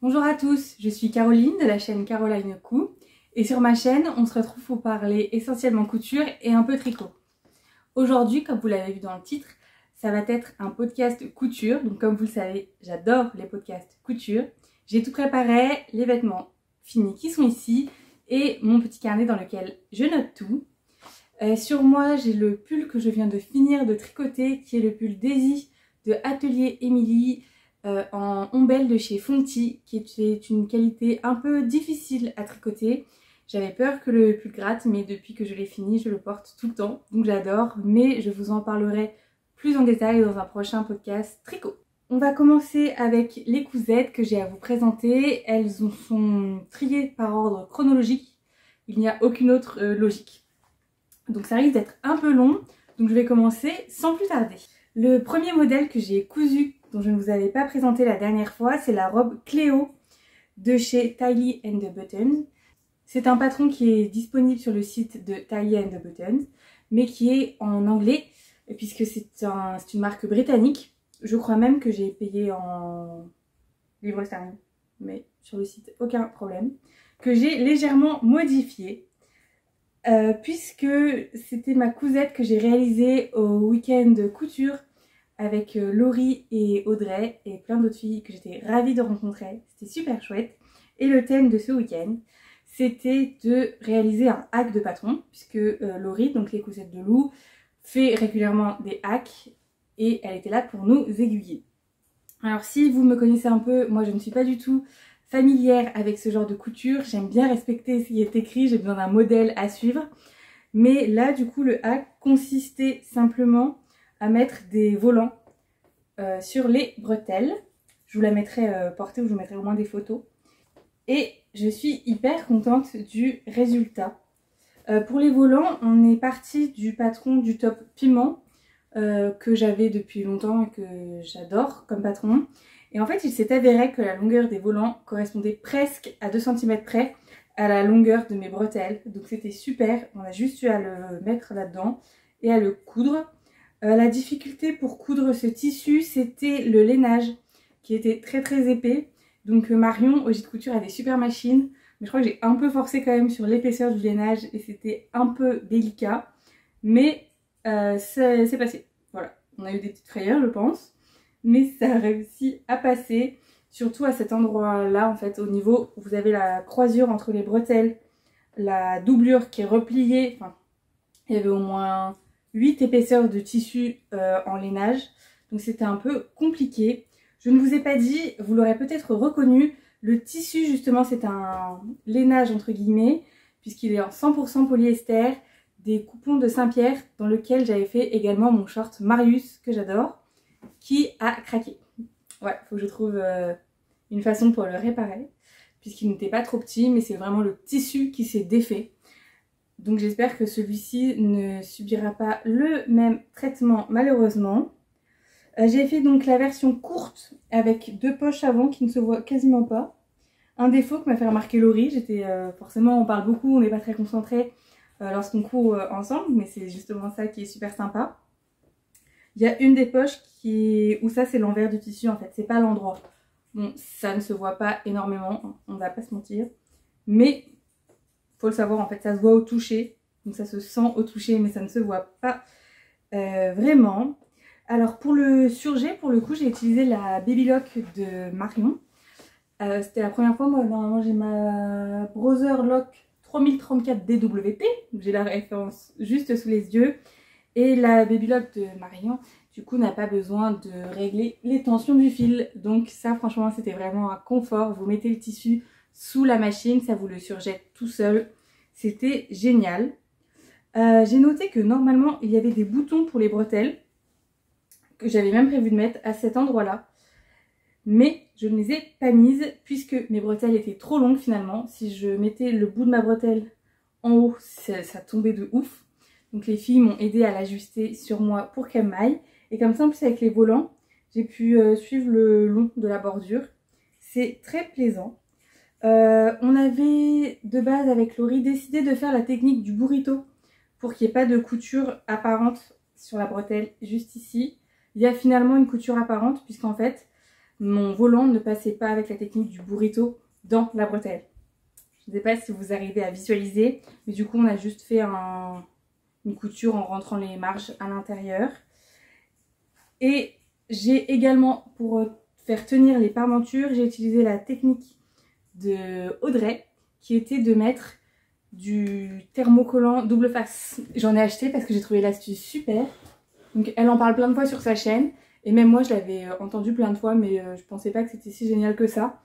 Bonjour à tous, je suis Caroline de la chaîne Caroline Cou et sur ma chaîne on se retrouve pour parler essentiellement couture et un peu tricot. Aujourd'hui, comme vous l'avez vu dans le titre, ça va être un podcast couture, donc comme vous le savez, j'adore les podcasts couture. J'ai tout préparé, les vêtements finis qui sont ici et mon petit carnet dans lequel je note tout. Sur moi, j'ai le pull que je viens de finir de tricoter qui est le pull Daisy de Atelier Émilie. En ombelle de chez Fonty, qui est une qualité un peu difficile à tricoter. J'avais peur que le pull gratte, mais depuis que je l'ai fini, je le porte tout le temps, donc j'adore. Mais je vous en parlerai plus en détail dans un prochain podcast tricot. On va commencer avec les cousettes que j'ai à vous présenter. Elles sont triées par ordre chronologique. Il n'y a aucune autre logique. Donc ça risque d'être un peu long, donc je vais commencer sans plus tarder. Le premier modèle que j'ai cousu, dont je ne vous avais pas présenté la dernière fois, c'est la robe Cléo de chez Tylee & the Buttons. C'est un patron qui est disponible sur le site de Tylee & the Buttons, mais qui est en anglais, puisque c'est une marque britannique. Je crois même que j'ai payé en livre sterling, mais sur le site, aucun problème. Que j'ai légèrement modifié, puisque c'était ma cousette que j'ai réalisée au week-end de couture avec Laurie et Audrey et plein d'autres filles que j'étais ravie de rencontrer. C'était super chouette. Et le thème de ce week-end, c'était de réaliser un hack de patron, puisque Laurie, donc les cousettes de Lou, fait régulièrement des hacks et elle était là pour nous aiguiller. Alors si vous me connaissez un peu, moi je ne suis pas du tout familière avec ce genre de couture. J'aime bien respecter ce qui est écrit, j'ai besoin d'un modèle à suivre. Mais là du coup le hack consistait simplement à mettre des volants sur les bretelles. Je vous la mettrai portée ou je vous mettrai au moins des photos. Et je suis hyper contente du résultat. Pour les volants, on est parti du patron du top piment que j'avais depuis longtemps et que j'adore comme patron. Et en fait, il s'est avéré que la longueur des volants correspondait presque à 2 cm près à la longueur de mes bretelles. Donc c'était super, on a juste eu à le mettre là-dedans et à le coudre. La difficulté pour coudre ce tissu, c'était le lainage qui était très épais. Donc Marion au Gîte Couture a des super machines, mais je crois que j'ai un peu forcé quand même sur l'épaisseur du lainage et c'était un peu délicat. Mais c'est passé, voilà. On a eu des petites frayeurs je pense, mais ça a réussi à passer. Surtout à cet endroit-là en fait, au niveau où vous avez la croisure entre les bretelles, la doublure qui est repliée, enfin il y avait au moins 8 épaisseurs de tissu en lainage, donc c'était un peu compliqué. Je ne vous ai pas dit, vous l'aurez peut-être reconnu, le tissu justement c'est un lainage entre guillemets, puisqu'il est en 100% polyester, des coupons de Saint-Pierre dans lequel j'avais fait également mon short Marius que j'adore, qui a craqué. Ouais, faut que je trouve une façon pour le réparer, puisqu'il n'était pas trop petit, mais c'est vraiment le tissu qui s'est défait. Donc j'espère que celui-ci ne subira pas le même traitement malheureusement. J'ai fait donc la version courte avec 2 poches avant qui ne se voient quasiment pas. Un défaut que m'a fait remarquer Laurie, forcément on parle beaucoup, on n'est pas très concentré lorsqu'on court ensemble, mais c'est justement ça qui est super sympa. Il y a une des poches où ça c'est l'envers du tissu en fait, c'est pas l'endroit. Bon, ça ne se voit pas énormément, on va pas se mentir, mais faut le savoir en fait, ça se voit au toucher, donc ça se sent au toucher mais ça ne se voit pas vraiment. Alors pour le surjet, pour le coup j'ai utilisé la Baby Lock de Marion. C'était la première fois, moi normalement j'ai ma Brother Lock 3034 DWT, j'ai la référence juste sous les yeux. Et la Baby Lock de Marion du coup n'a pas besoin de régler les tensions du fil. Donc ça franchement c'était vraiment un confort, vous mettez le tissu sous la machine, ça vous le surjette tout seul. C'était génial. J'ai noté que normalement il y avait des boutons pour les bretelles, que j'avais même prévu de mettre à cet endroit-là. Mais je ne les ai pas mises puisque mes bretelles étaient trop longues finalement. Si je mettais le bout de ma bretelle en haut, ça tombait de ouf. Donc les filles m'ont aidé à l'ajuster sur moi pour qu'elle m'aille. Et comme ça en plus avec les volants, j'ai pu suivre le long de la bordure. C'est très plaisant. On avait de base avec Laurie décidé de faire la technique du burrito pour qu'il n'y ait pas de couture apparente sur la bretelle juste ici. Il y a finalement une couture apparente puisqu'en fait mon volant ne passait pas avec la technique du burrito dans la bretelle. Je ne sais pas si vous arrivez à visualiser, mais du coup on a juste fait une couture en rentrant les marges à l'intérieur. Et j'ai également, pour faire tenir les parmentures, j'ai utilisé la technique de Audrey, qui était de mettre du thermocollant double face. J'en ai acheté parce que j'ai trouvé l'astuce super. Donc elle en parle plein de fois sur sa chaîne, et même moi je l'avais entendu plein de fois, mais je pensais pas que c'était si génial que ça.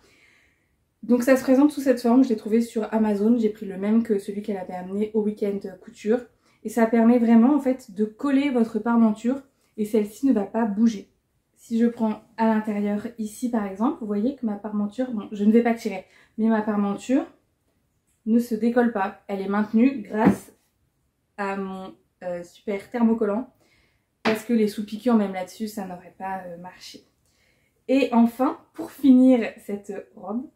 Donc ça se présente sous cette forme, je l'ai trouvé sur Amazon, j'ai pris le même que celui qu'elle avait amené au week-end couture. Et ça permet vraiment en fait de coller votre parmenture et celle-ci ne va pas bouger. Si je prends à l'intérieur ici par exemple, vous voyez que ma parmenture, bon je ne vais pas tirer, mais ma parmenture ne se décolle pas. Elle est maintenue grâce à mon super thermocollant parce que les sous-piquants même là-dessus ça n'aurait pas marché. Et enfin, pour finir cette robe,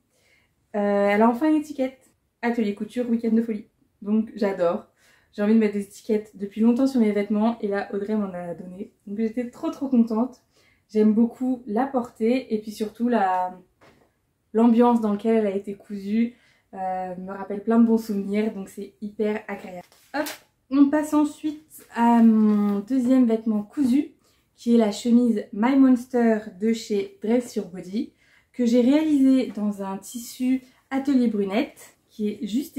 elle a enfin une étiquette. Atelier couture, week-end de folie. Donc j'adore. J'ai envie de mettre des étiquettes depuis longtemps sur mes vêtements et là Audrey m'en a donné. Donc j'étais trop contente. J'aime beaucoup la porter et puis surtout l'ambiance dans laquelle elle a été cousue me rappelle plein de bons souvenirs, donc c'est hyper agréable. Hop, on passe ensuite à mon deuxième vêtement cousu qui est la chemise My Monster de chez Dress Your Body que j'ai réalisée dans un tissu Atelier Brunette qui est juste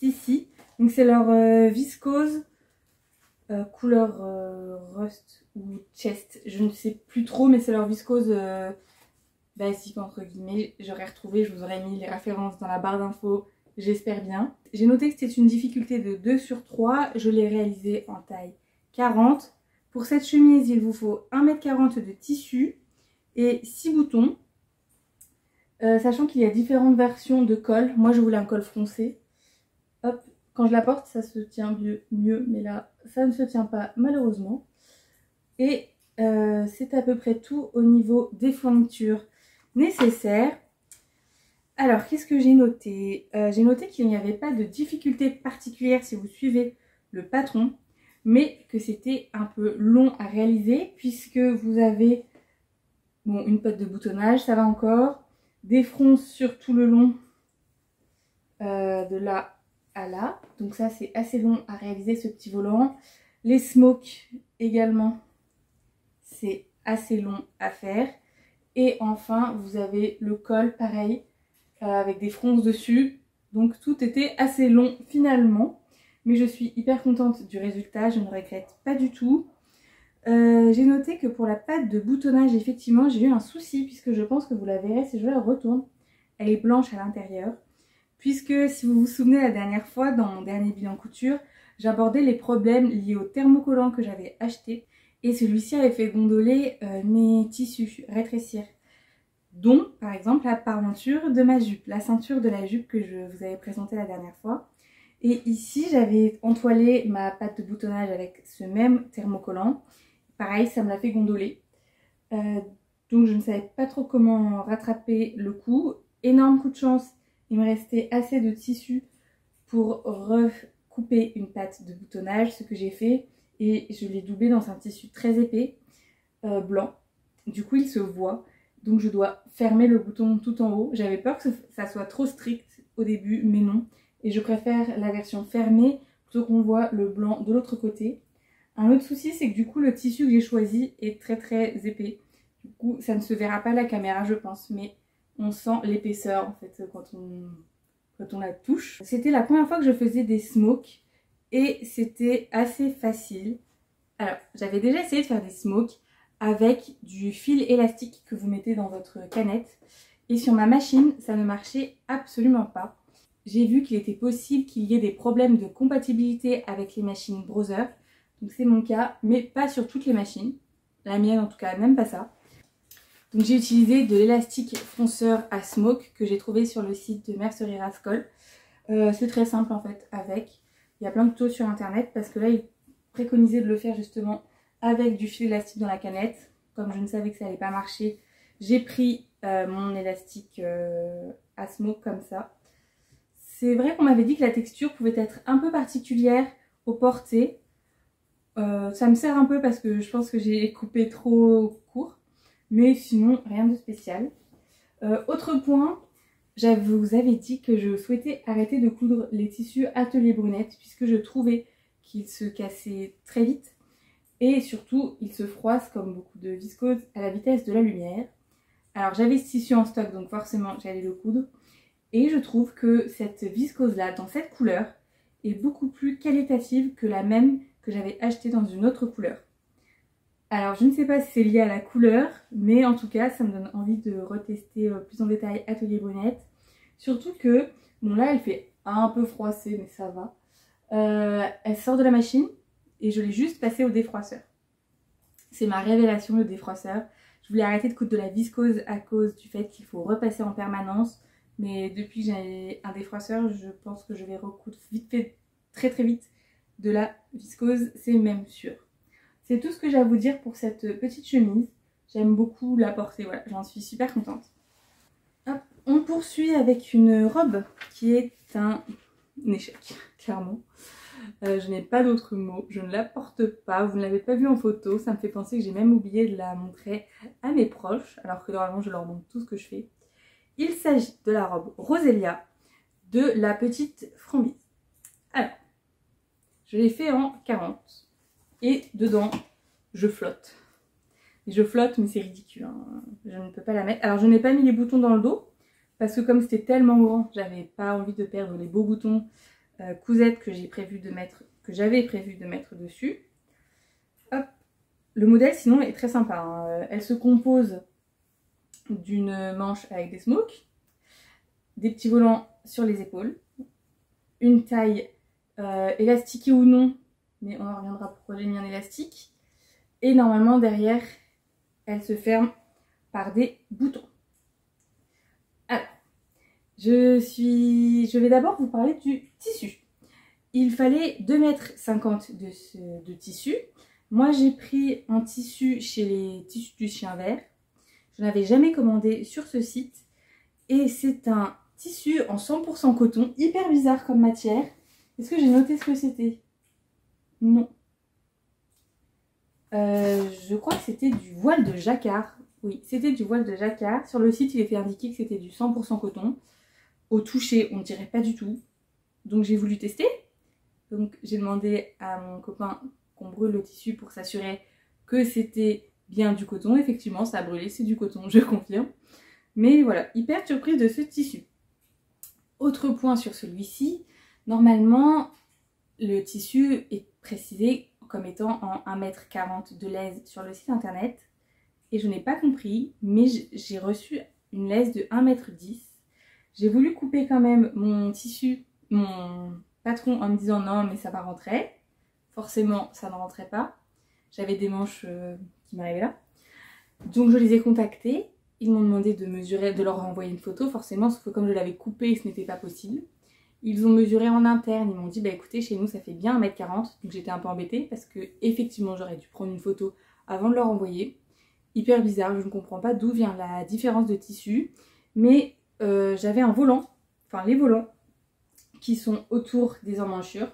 ici. Donc c'est leur viscose couleur rust ou chest, je ne sais plus trop, mais c'est leur viscose basique entre guillemets. J'aurais retrouvé, je vous aurais mis les références dans la barre d'infos, j'espère bien. J'ai noté que c'était une difficulté de 2/3, je l'ai réalisée en taille 40. Pour cette chemise, il vous faut 1,40 m de tissu et 6 boutons. Sachant qu'il y a différentes versions de col, moi je voulais un col froncé. Hop, quand je la porte ça se tient mieux, mais là ça ne se tient pas malheureusement. Et c'est à peu près tout au niveau des fournitures nécessaires. Alors qu'est-ce que j'ai noté? J'ai noté qu'il n'y avait pas de difficulté particulière si vous suivez le patron, mais que c'était un peu long à réaliser puisque vous avez bon, une potte de boutonnage, ça va encore. Des fronces sur tout le long de là à là, donc ça c'est assez long à réaliser ce petit volant. Les smokes également, c'est assez long à faire. Et enfin vous avez le col pareil avec des fronces dessus, donc tout était assez long finalement, mais je suis hyper contente du résultat, je ne regrette pas du tout. J'ai noté que pour la patte de boutonnage, effectivement, j'ai eu un souci puisque je pense que vous la verrez si je la retourne. Elle est blanche à l'intérieur. Puisque si vous vous souvenez la dernière fois, dans mon dernier bilan couture, j'abordais les problèmes liés au thermocollant que j'avais acheté. Et celui-ci avait fait gondoler mes tissus, rétrécir. Dont, par exemple, la parmenture de ma jupe, la ceinture de la jupe que je vous avais présentée la dernière fois. Et ici, j'avais entoilé ma patte de boutonnage avec ce même thermocollant. Pareil, ça me l'a fait gondoler. Donc je ne savais pas trop comment rattraper le coup. Énorme coup de chance, il me restait assez de tissu pour recouper une patte de boutonnage, ce que j'ai fait. Et je l'ai doublé dans un tissu très épais, blanc. Du coup il se voit, donc je dois fermer le bouton tout en haut. J'avais peur que ça soit trop strict au début, mais non. Et je préfère la version fermée plutôt qu'on voit le blanc de l'autre côté. Un autre souci, c'est que du coup le tissu que j'ai choisi est très épais. Du coup ça ne se verra pas à la caméra je pense, mais on sent l'épaisseur en fait quand on la touche. C'était la première fois que je faisais des smokes et c'était assez facile. Alors j'avais déjà essayé de faire des smokes avec du fil élastique que vous mettez dans votre canette. Et sur ma machine ça ne marchait absolument pas. J'ai vu qu'il était possible qu'il y ait des problèmes de compatibilité avec les machines Brother. Donc c'est mon cas, mais pas sur toutes les machines. La mienne en tout cas n'aime pas ça. Donc j'ai utilisé de l'élastique fronceur à smoke que j'ai trouvé sur le site de Mercerie Rascol. C'est très simple en fait avec. Il y a plein de tutos sur internet parce que là il préconisait de le faire justement avec du fil élastique dans la canette. Comme je ne savais que ça allait pas marcher, j'ai pris mon élastique à smoke comme ça. C'est vrai qu'on m'avait dit que la texture pouvait être un peu particulière au porté. Ça me sert un peu parce que je pense que j'ai coupé trop court. Mais sinon, rien de spécial. Autre point, je vous avais dit que je souhaitais arrêter de coudre les tissus Atelier Brunette puisque je trouvais qu'ils se cassaient très vite et surtout ils se froissent comme beaucoup de viscose à la vitesse de la lumière. Alors j'avais ce tissu en stock donc forcément j'allais le coudre et je trouve que cette viscose là dans cette couleur est beaucoup plus qualitative que la même que j'avais achetée dans une autre couleur. Alors je ne sais pas si c'est lié à la couleur, mais en tout cas ça me donne envie de retester plus en détail Atelier Brunette. Surtout que, bon là elle fait un peu froissée mais ça va. Elle sort de la machine et je l'ai juste passée au défroisseur. C'est ma révélation le défroisseur. Je voulais arrêter de coudre de la viscose à cause du fait qu'il faut repasser en permanence. Mais depuis que j'ai un défroisseur, je pense que je vais recoudre vite fait, très vite de la viscose, c'est même sûr. C'est tout ce que j'ai à vous dire pour cette petite chemise. J'aime beaucoup la porter, voilà, j'en suis super contente. Hop, on poursuit avec une robe qui est un échec, clairement. Je n'ai pas d'autres mots, je ne la porte pas, vous ne l'avez pas vue en photo, ça me fait penser que j'ai même oublié de la montrer à mes proches, alors que normalement je leur montre tout ce que je fais. Il s'agit de la robe Roselia de la petite Framboise. Alors, je l'ai fait en 40 et dedans je flotte. Et je flotte mais c'est ridicule, hein. Je ne peux pas la mettre. Alors je n'ai pas mis les boutons dans le dos parce que comme c'était tellement grand, j'avais pas envie de perdre les beaux boutons cousettes que j'avais prévu de mettre dessus. Hop. Le modèle sinon est très sympa, hein. Elle se compose d'une manche avec des smokes, des petits volants sur les épaules, une taille élastiquée ou non, mais on en reviendra pourquoi j'ai mis un élastique, et normalement derrière elle se ferme par des boutons. Alors, je vais d'abord vous parler du tissu. Il fallait 2,50 m de tissu. Moi j'ai pris un tissu chez les tissus du chien vert. Je n'avais jamais commandé sur ce site. Et c'est un tissu en 100% coton, hyper bizarre comme matière. Est-ce que j'ai noté ce que c'était? Non. Je crois que c'était du voile de jacquard. Oui, c'était du voile de jacquard. Sur le site, il était indiqué que c'était du 100% coton. Au toucher, on ne dirait pas du tout. Donc j'ai voulu tester. Donc j'ai demandé à mon copain qu'on brûle le tissu pour s'assurer que c'était bien du coton. Effectivement, ça a brûlé, c'est du coton, je confirme. Mais voilà, hyper surprise de ce tissu. Autre point sur celui-ci, normalement, le tissu est précisé comme étant en 1,40 m de laise sur le site internet. Et je n'ai pas compris, mais j'ai reçu une laise de 1,10 m. J'ai voulu couper quand même mon tissu, mon patron, en me disant non mais ça va rentrer. Forcément ça ne rentrait pas. J'avais des manches qui m'arrivaient là. Donc je les ai contactés. Ils m'ont demandé de mesurer, de leur renvoyer une photo forcément, sauf que comme je l'avais coupé, ce n'était pas possible. Ils ont mesuré en interne, ils m'ont dit bah écoutez chez nous ça fait bien 1,40 m. Donc j'étais un peu embêtée parce que effectivement j'aurais dû prendre une photo avant de leur envoyer. Hyper bizarre, je ne comprends pas d'où vient la différence de tissu. Mais j'avais un volant, enfin les volants qui sont autour des emmanchures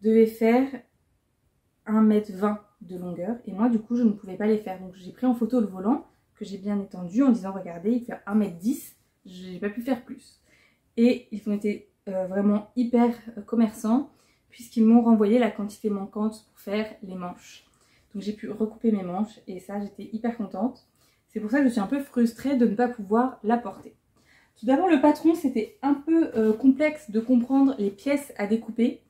devaient faire 1,20 m de longueur. Et moi du coup je ne pouvais pas les faire. Donc j'ai pris en photo le volant que j'ai bien étendu en disant regardez il fait 1,10 m, j'ai pas pu faire plus. Et ils ont été vraiment hyper commerçants puisqu'ils m'ont renvoyé la quantité manquante pour faire les manches. Donc j'ai pu recouper mes manches et ça j'étais hyper contente. C'est pour ça que je suis un peu frustrée de ne pas pouvoir la porter. Tout d'abord le patron c'était un peu complexe de comprendre les pièces à découper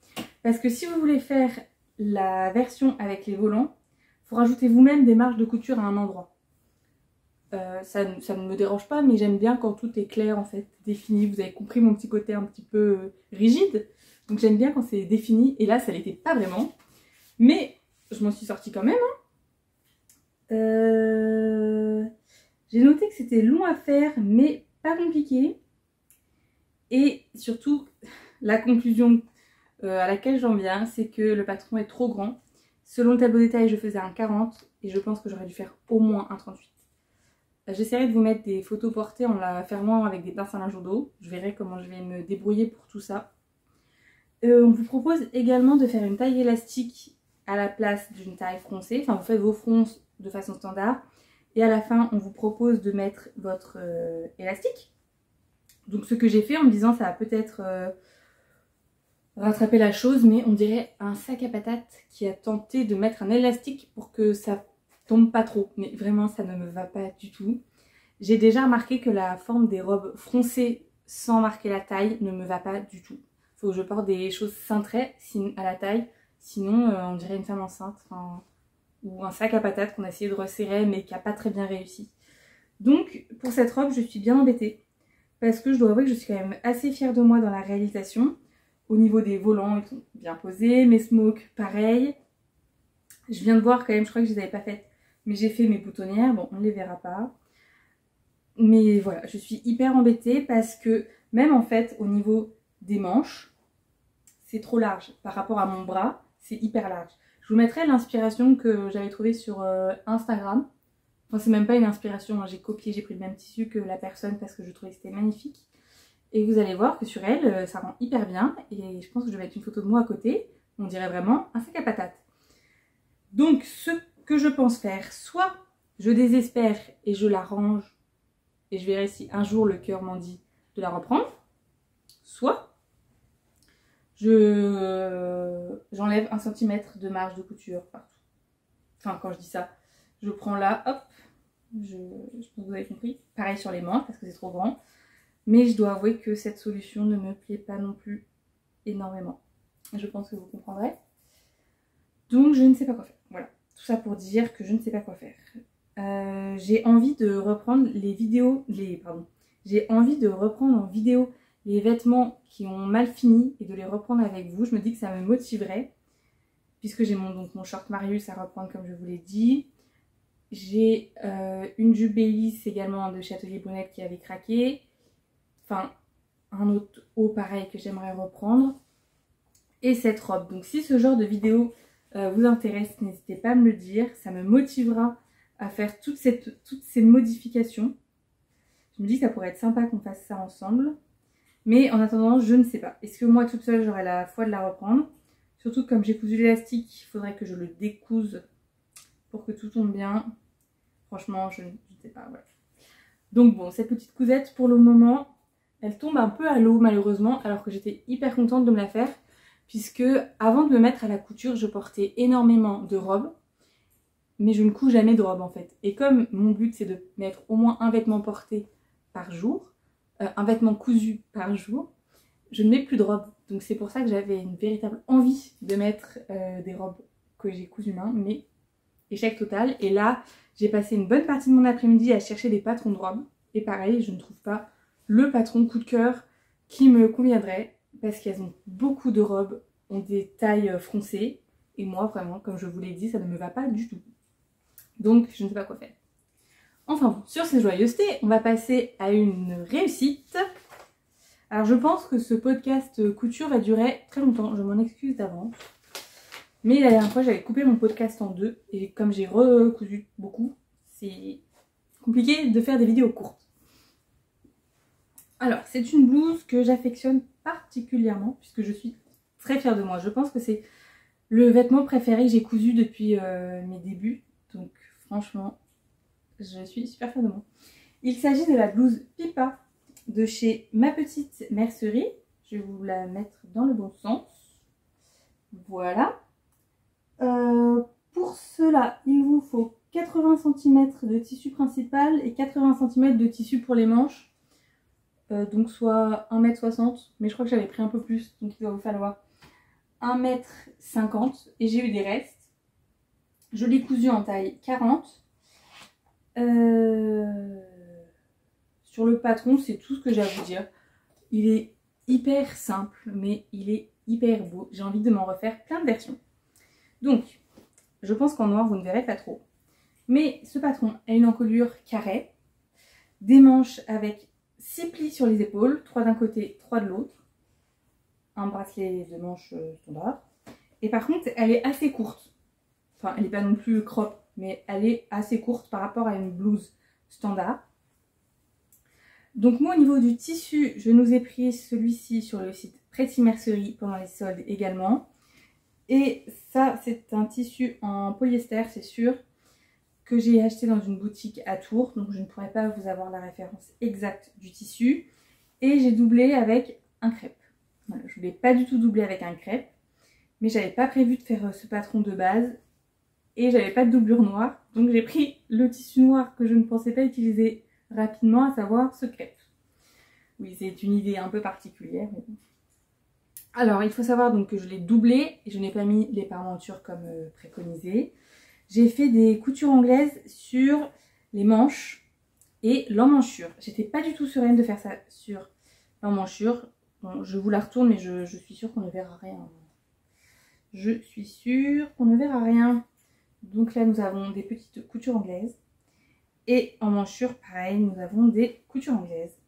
parce que si vous voulez faire la version avec les volants, il faut rajouter vous-même des marges de couture à un endroit. Ça ne me dérange pas mais j'aime bien quand tout est clair en fait, défini. Vous avez compris mon petit côté un petit peu rigide, donc j'aime bien quand c'est défini et là ça l'était pas vraiment. Mais je m'en suis sortie quand même. Hein. J'ai noté que c'était long à faire mais pas compliqué. Et surtout, la conclusion à laquelle j'en viens, c'est que le patron est trop grand. Selon le tableau détail, je faisais un 40 et je pense que j'aurais dû faire au moins un 38. J'essaierai de vous mettre des photos portées en la fermant avec des pinces à linge d'eau. Je verrai comment je vais me débrouiller pour tout ça. On vous propose également de faire une taille élastique à la place d'une taille froncée. Enfin, vous faites vos fronces de façon standard et à la fin on vous propose de mettre votre élastique. Donc ce que j'ai fait en me disant ça va peut-être rattraper la chose, mais on dirait un sac à patates qui a tenté de mettre un élastique pour que ça tombe pas trop. Mais vraiment ça ne me va pas du tout. J'ai déjà remarqué que la forme des robes froncées sans marquer la taille ne me va pas du tout. Faut que je porte des choses cintrées à la taille, sinon on dirait une femme enceinte, ou un sac à patates qu'on a essayé de resserrer mais qui n'a pas très bien réussi. Donc pour cette robe je suis bien embêtée parce que je dois avouer que je suis quand même assez fière de moi dans la réalisation. Au niveau des volants, ils sont bien posés, mes smokes pareil. Je viens de voir quand même, je crois que je les avais pas faites, mais j'ai fait mes boutonnières, bon on ne les verra pas. Mais voilà, je suis hyper embêtée parce que même en fait au niveau des manches, c'est trop large. Par rapport à mon bras, c'est hyper large. Je vous mettrai l'inspiration que j'avais trouvée sur Instagram. Enfin, c'est même pas une inspiration, hein. J'ai copié, j'ai pris le même tissu que la personne parce que je trouvais que c'était magnifique. Et vous allez voir que sur elle, ça rend hyper bien. Et je pense que je vais mettre une photo de moi à côté. On dirait vraiment un sac à patates. Donc, ce que je pense faire, soit je désespère et je la range. Et je verrai si un jour le cœur m'en dit de la reprendre. Soit j'enlève 1 cm de marge de couture partout. Enfin, quand je dis ça, je prends là, hop, je pense que vous avez compris. Pareil sur les manches parce que c'est trop grand. Mais je dois avouer que cette solution ne me plaît pas non plus énormément. Je pense que vous comprendrez. Donc je ne sais pas quoi faire. Voilà, tout ça pour dire que je ne sais pas quoi faire. J'ai envie de reprendre j'ai envie de reprendre en vidéo les vêtements qui ont mal fini et de les reprendre avec vous. Je me dis que ça me motiverait puisque j'ai mon short Marius à reprendre comme je vous l'ai dit. J'ai une jupe Baileys également de Châtelier Bonnette qui avait craqué. Enfin, un autre haut pareil que j'aimerais reprendre. Et cette robe. Donc si ce genre de vidéo vous intéresse, n'hésitez pas à me le dire. Ça me motivera à faire toutes ces modifications. Je me dis que ça pourrait être sympa qu'on fasse ça ensemble. Mais en attendant, je ne sais pas. Est-ce que moi toute seule j'aurai la foi de la reprendre? Surtout que comme j'ai cousu l'élastique, il faudrait que je le découse pour que tout tombe bien. Franchement, je ne sais pas. Voilà. Donc bon, cette petite cousette pour le moment, elle tombe un peu à l'eau malheureusement, alors que j'étais hyper contente de me la faire. Puisque avant de me mettre à la couture, je portais énormément de robes. Mais je ne couds jamais de robes en fait. Et comme mon but c'est de mettre au moins un vêtement porté par jour, un vêtement cousu par jour, je ne mets plus de robes. Donc c'est pour ça que j'avais une véritable envie de mettre des robes que j'ai cousues main, mais échec total. Et là, j'ai passé une bonne partie de mon après-midi à chercher des patrons de robes. Et pareil, je ne trouve pas le patron coup de cœur qui me conviendrait. Parce qu'elles ont beaucoup de robes, ont des tailles froncées. Et moi, vraiment, comme je vous l'ai dit, ça ne me va pas du tout. Donc, je ne sais pas quoi faire. Enfin bon, sur ces joyeusetés, on va passer à une réussite. Alors, je pense que ce podcast couture va durer très longtemps. Je m'en excuse d'avance. Mais la dernière fois, j'avais coupé mon podcast en deux. Et comme j'ai recousu beaucoup, c'est compliqué de faire des vidéos courtes. Alors, c'est une blouse que j'affectionne particulièrement puisque je suis très fière de moi. Je pense que c'est le vêtement préféré que j'ai cousu depuis mes débuts. Donc, franchement, je suis super fière de moi. Il s'agit de la blouse Pipa de chez Ma Petite Mercerie. Je vais vous la mettre dans le bon sens. Voilà. Pour cela, il vous faut 80 cm de tissu principal et 80 cm de tissu pour les manches. Donc soit 1,60 m, mais je crois que j'avais pris un peu plus, donc il va vous falloir 1,50 m et j'ai eu des restes. Je l'ai cousu en taille 40. Sur le patron, c'est tout ce que j'ai à vous dire. Il est hyper simple, mais il est hyper beau. J'ai envie de m'en refaire plein de versions. Donc, je pense qu'en noir, vous ne verrez pas trop. Mais ce patron a une encolure carrée, des manches avec 6 plis sur les épaules, 3 d'un côté, 3 de l'autre. Un bracelet de manche standard. Et par contre, elle est assez courte. Enfin, elle n'est pas non plus crop, mais elle est assez courte par rapport à une blouse standard. Donc moi, au niveau du tissu, je nous ai pris celui-ci sur le site Pretty Mercerie pendant les soldes également. Et ça, c'est un tissu en polyester, c'est sûr. que j'ai acheté dans une boutique à Tours, donc je ne pourrais pas vous avoir la référence exacte du tissu. Et j'ai doublé avec un crêpe. Voilà, je ne voulais pas du tout doubler avec un crêpe, mais j'avais pas prévu de faire ce patron de base et j'avais pas de doublure noire, donc j'ai pris le tissu noir que je ne pensais pas utiliser rapidement, à savoir ce crêpe. Oui, c'est une idée un peu particulière. Mais... Alors, il faut savoir donc que je l'ai doublé et je n'ai pas mis les parmentures comme préconisé. J'ai fait des coutures anglaises sur les manches et l'emmanchure. J'étais pas du tout sereine de faire ça sur l'emmanchure. Bon, je vous la retourne, mais je suis sûre qu'on ne verra rien. Je suis sûre qu'on ne verra rien. Donc là, nous avons des petites coutures anglaises. Et en manchure, pareil, nous avons des coutures anglaises.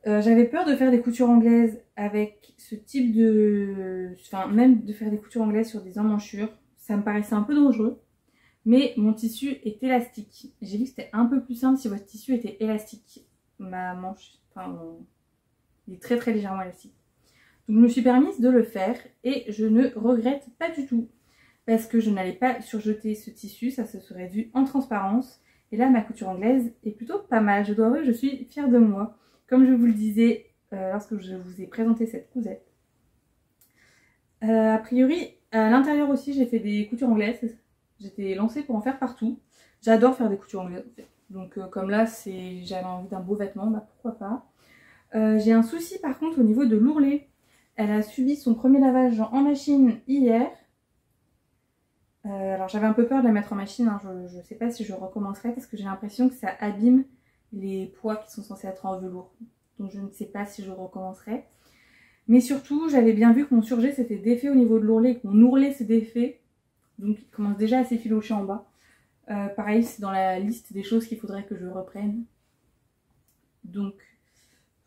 J'avais peur de faire des coutures anglaises avec ce type de... Enfin, même de faire des coutures anglaises sur des emmanchures. Ça me paraissait un peu dangereux. Mais mon tissu est élastique. J'ai vu que c'était un peu plus simple si votre tissu était élastique. Ma manche, enfin, il est très très légèrement élastique. Donc je me suis permise de le faire et je ne regrette pas du tout. Parce que je n'allais pas surjeter ce tissu, ça se serait vu en transparence. Et là, ma couture anglaise est plutôt pas mal. Je dois avouer que je suis fière de moi. Comme je vous le disais lorsque je vous ai présenté cette cousette. A priori, à l'intérieur aussi, j'ai fait des coutures anglaises. J'étais lancée pour en faire partout. J'adore faire des coutures anglaises. Donc comme là, j'avais envie d'un beau vêtement, bah pourquoi pas. J'ai un souci par contre au niveau de l'ourlet. Elle a subi son premier lavage en machine hier. Alors j'avais un peu peur de la mettre en machine, hein. Je ne sais pas si je recommencerai parce que j'ai l'impression que ça abîme les poids qui sont censés être en velours. Donc je ne sais pas si je recommencerai. Mais surtout, j'avais bien vu que mon surjet s'était défait au niveau de l'ourlet, que mon ourlet s'est défait. Donc il commence déjà à s'effilocher en bas. Pareil, c'est dans la liste des choses qu'il faudrait que je reprenne. Donc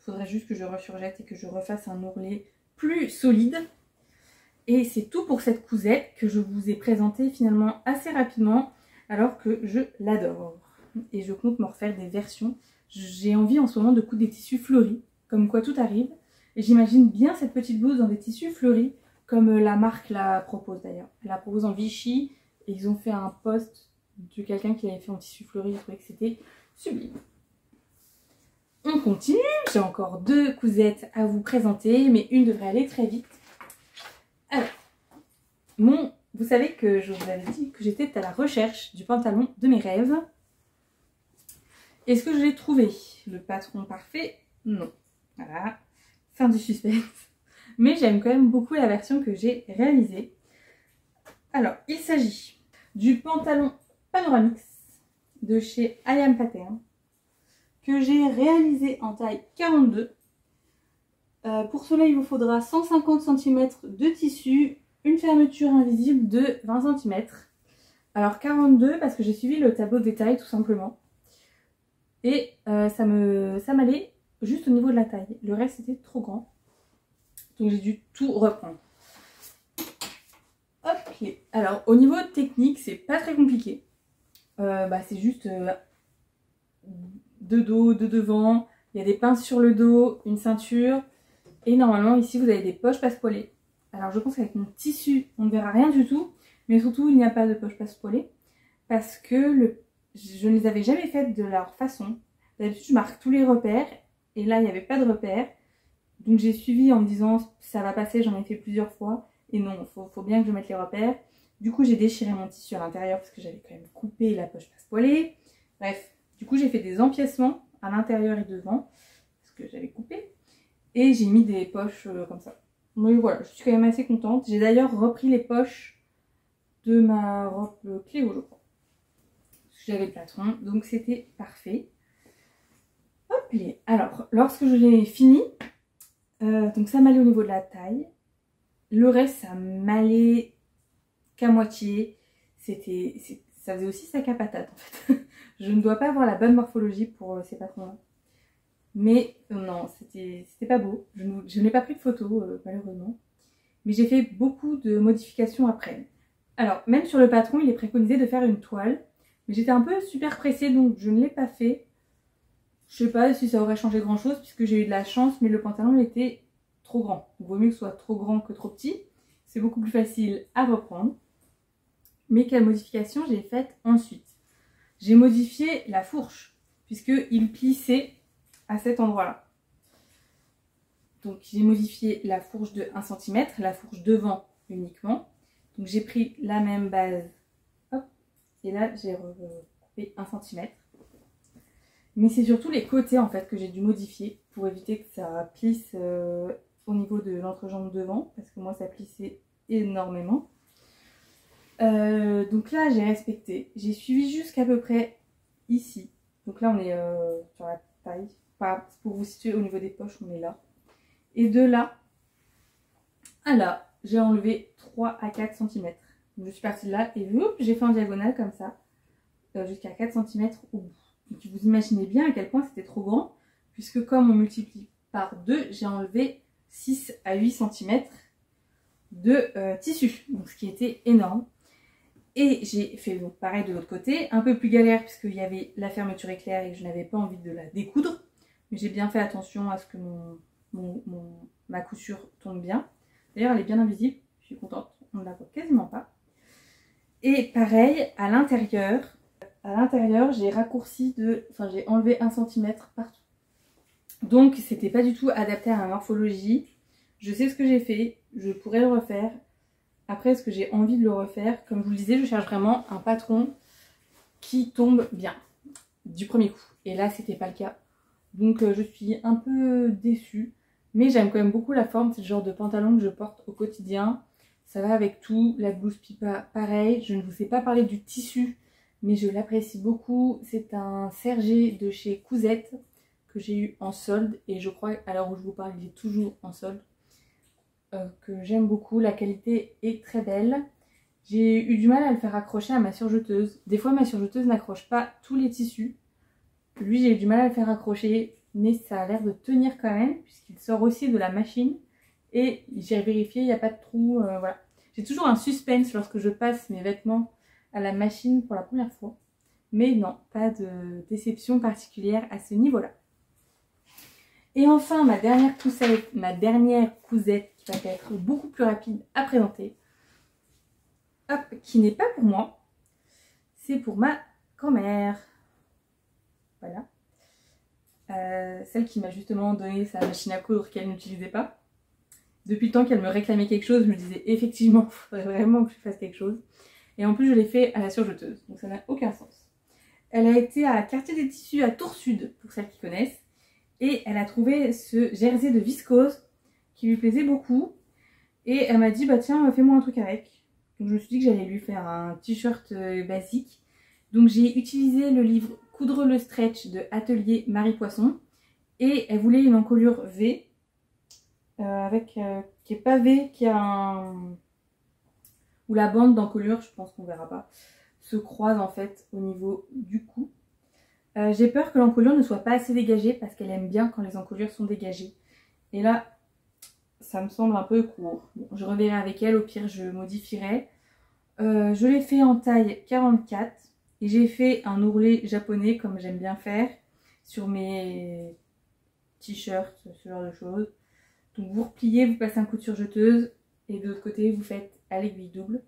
il faudrait juste que je resurjette et que je refasse un ourlet plus solide. Et c'est tout pour cette cousette que je vous ai présentée finalement assez rapidement alors que je l'adore. Et je compte me refaire des versions. J'ai envie en ce moment de coudre des tissus fleuris, comme quoi tout arrive. Et j'imagine bien cette petite blouse dans des tissus fleuris, comme la marque la propose d'ailleurs. Elle la propose en Vichy et ils ont fait un post de quelqu'un qui l'avait fait en tissu fleuri. Je trouvais que c'était sublime. On continue, j'ai encore 2 cousettes à vous présenter, mais une devrait aller très vite. Alors, vous savez que je vous avais dit que j'étais à la recherche du pantalon de mes rêves. Est-ce que je l'ai trouvé? Le patron parfait? Non. Voilà, fin du suspense. Mais j'aime quand même beaucoup la version que j'ai réalisée. Alors, il s'agit du pantalon Panoramix de chez I Am Pattern que j'ai réalisé en taille 42. Pour cela, il vous faudra 150 cm de tissu, une fermeture invisible de 20 cm. Alors 42 parce que j'ai suivi le tableau de taille tout simplement. Et ça m'allait juste au niveau de la taille. Le reste était trop grand. Donc j'ai dû tout reprendre. Ok. Alors au niveau technique, c'est pas très compliqué. C'est juste de dos, de devant. Il y a des pinces sur le dos, une ceinture. Et normalement ici vous avez des poches passepoilées. Alors je pense qu'avec mon tissu on ne verra rien du tout. Mais surtout il n'y a pas de poche passepoilée. Parce que je ne les avais jamais faites de leur façon. D'habitude je marque tous les repères. Et là il n'y avait pas de repères. Donc j'ai suivi en me disant ça va passer, j'en ai fait plusieurs fois. Et non, faut bien que je mette les repères. Du coup j'ai déchiré mon tissu à l'intérieur parce que j'avais quand même coupé la poche passepoilée. Bref, du coup j'ai fait des empiècements à l'intérieur et devant. Parce que j'avais coupé. Et j'ai mis des poches comme ça. Mais voilà, je suis quand même assez contente. J'ai d'ailleurs repris les poches de ma robe Cléo, je crois. Parce que j'avais le plâtron, donc c'était parfait. Hop, alors, lorsque je l'ai fini, donc ça m'allait au niveau de la taille. Le reste, ça m'allait qu'à moitié. Ça faisait aussi sac à patate en fait. Je ne dois pas avoir la bonne morphologie pour ces patrons-là. Mais non, c'était pas beau. Je n'ai pas pris de photos, malheureusement. Mais j'ai fait beaucoup de modifications après. Alors, même sur le patron, il est préconisé de faire une toile. Mais j'étais un peu super pressée, donc je ne l'ai pas fait. Je sais pas si ça aurait changé grand-chose, puisque j'ai eu de la chance, mais le pantalon était trop grand. Il vaut mieux que ce soit trop grand que trop petit. C'est beaucoup plus facile à reprendre. Mais quelle modification j'ai faite ensuite? j'ai modifié la fourche puisqu'il plissait à cet endroit-là. Donc j'ai modifié la fourche de 1 cm, la fourche devant uniquement. Donc j'ai pris la même base, hop, et là j'ai recoupé 1 cm. Mais c'est surtout les côtés en fait que j'ai dû modifier pour éviter que ça plisse au niveau de l'entrejambe devant, parce que moi ça plissait énormément. Donc là j'ai respecté, j'ai suivi jusqu'à peu près ici. Donc là on est sur la taille, pour vous situer au niveau des poches, on est là. Et de là à là, j'ai enlevé 3 à 4 cm. Donc je suis partie de là et j'ai fait en diagonale comme ça, jusqu'à 4 cm au bout. Donc vous imaginez bien à quel point c'était trop grand, puisque comme on multiplie par 2, j'ai enlevé 6 à 8 cm de tissu, donc ce qui était énorme. Et j'ai fait donc pareil de l'autre côté, un peu plus galère puisqu'il y avait la fermeture éclair et que je n'avais pas envie de la découdre. Mais j'ai bien fait attention à ce que ma couture tombe bien. D'ailleurs elle est bien invisible, je suis contente, on ne la voit quasiment pas. Et pareil, à l'intérieur j'ai raccourci j'ai enlevé 1 cm partout. Donc c'était pas du tout adapté à ma morphologie. Je sais ce que j'ai fait, je pourrais le refaire. Après, est-ce que j'ai envie de le refaire? Comme je vous le disais, je cherche vraiment un patron qui tombe bien du premier coup. Et là, c'était pas le cas. Donc je suis un peu déçue. Mais j'aime quand même beaucoup la forme. C'est le genre de pantalon que je porte au quotidien. Ça va avec tout. La blouse Pipa, pareil. Je ne vous ai pas parlé du tissu, mais je l'apprécie beaucoup. C'est un Sergé de chez Cousette que j'ai eu en solde. Et je crois, à l'heure où je vous parle, il est toujours en solde. Que j'aime beaucoup, la qualité est très belle. J'ai eu du mal à le faire accrocher à ma surjeteuse. Des fois ma surjeteuse n'accroche pas tous les tissus. Lui j'ai eu du mal à le faire accrocher, mais ça a l'air de tenir quand même, puisqu'il sort aussi de la machine. Et j'ai vérifié, il n'y a pas de trou, voilà. J'ai toujours un suspense lorsque je passe mes vêtements à la machine pour la première fois. Mais non, pas de déception particulière à ce niveau-là. Et enfin, ma dernière cousette qui va être beaucoup plus rapide à présenter, hop, qui n'est pas pour moi, c'est pour ma grand-mère. Voilà. Celle qui m'a justement donné sa machine à coudre qu'elle n'utilisait pas. Depuis le temps qu'elle me réclamait quelque chose, je me disais effectivement, il faudrait vraiment que je fasse quelque chose. Et en plus, je l'ai fait à la surjeteuse, donc ça n'a aucun sens. Elle a été à Quartier des Tissus à Tours Sud, pour celles qui connaissent. Et elle a trouvé ce jersey de viscose qui lui plaisait beaucoup. Et elle m'a dit, bah tiens, fais-moi un truc avec. Donc je me suis dit que j'allais lui faire un t-shirt basique. Donc j'ai utilisé le livre Coudre le stretch de Atelier Marie Poisson. Et elle voulait une encolure V. Qui est pas V, qui a un... où la bande d'encolure, je pense qu'on verra pas, se croise en fait au niveau du cou. J'ai peur que l'encolure ne soit pas assez dégagée parce qu'elle aime bien quand les encolures sont dégagées. Et là, ça me semble un peu court. Bon, je reverrai avec elle, au pire je modifierai. Je l'ai fait en taille 44 et j'ai fait un ourlet japonais comme j'aime bien faire sur mes t-shirts, ce genre de choses. Donc vous repliez, vous passez un coup de surjeteuse et de l'autre côté vous faites à l'aiguille double.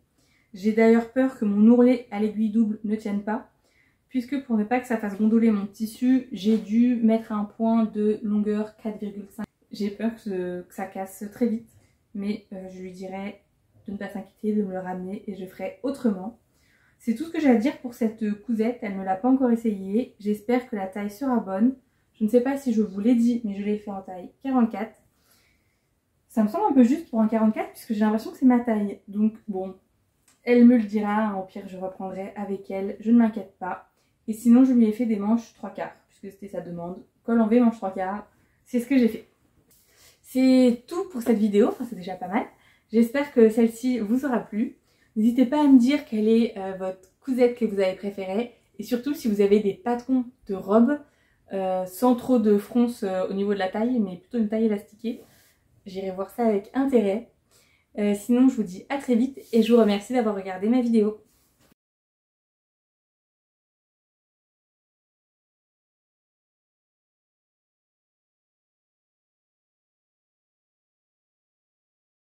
J'ai d'ailleurs peur que mon ourlet à l'aiguille double ne tienne pas. Puisque pour ne pas que ça fasse gondoler mon tissu, j'ai dû mettre un point de longueur 4,5. J'ai peur que ça casse très vite, mais je lui dirai de ne pas s'inquiéter, de me le ramener et je ferai autrement. C'est tout ce que j'ai à dire pour cette cousette, elle ne l'a pas encore essayée. J'espère que la taille sera bonne. Je ne sais pas si je vous l'ai dit, mais je l'ai fait en taille 44. Ça me semble un peu juste pour un 44 puisque j'ai l'impression que c'est ma taille. Donc bon, elle me le dira, au pire je reprendrai avec elle, je ne m'inquiète pas. Et sinon, je lui ai fait des manches 3/4, puisque c'était sa demande. Col en V, manche 3/4, c'est ce que j'ai fait. C'est tout pour cette vidéo, enfin c'est déjà pas mal. J'espère que celle-ci vous aura plu. N'hésitez pas à me dire quelle est votre cousette que vous avez préférée. Et surtout, si vous avez des patrons de robes, sans trop de fronce au niveau de la taille, mais plutôt une taille élastiquée. J'irai voir ça avec intérêt. Sinon, je vous dis à très vite et je vous remercie d'avoir regardé ma vidéo.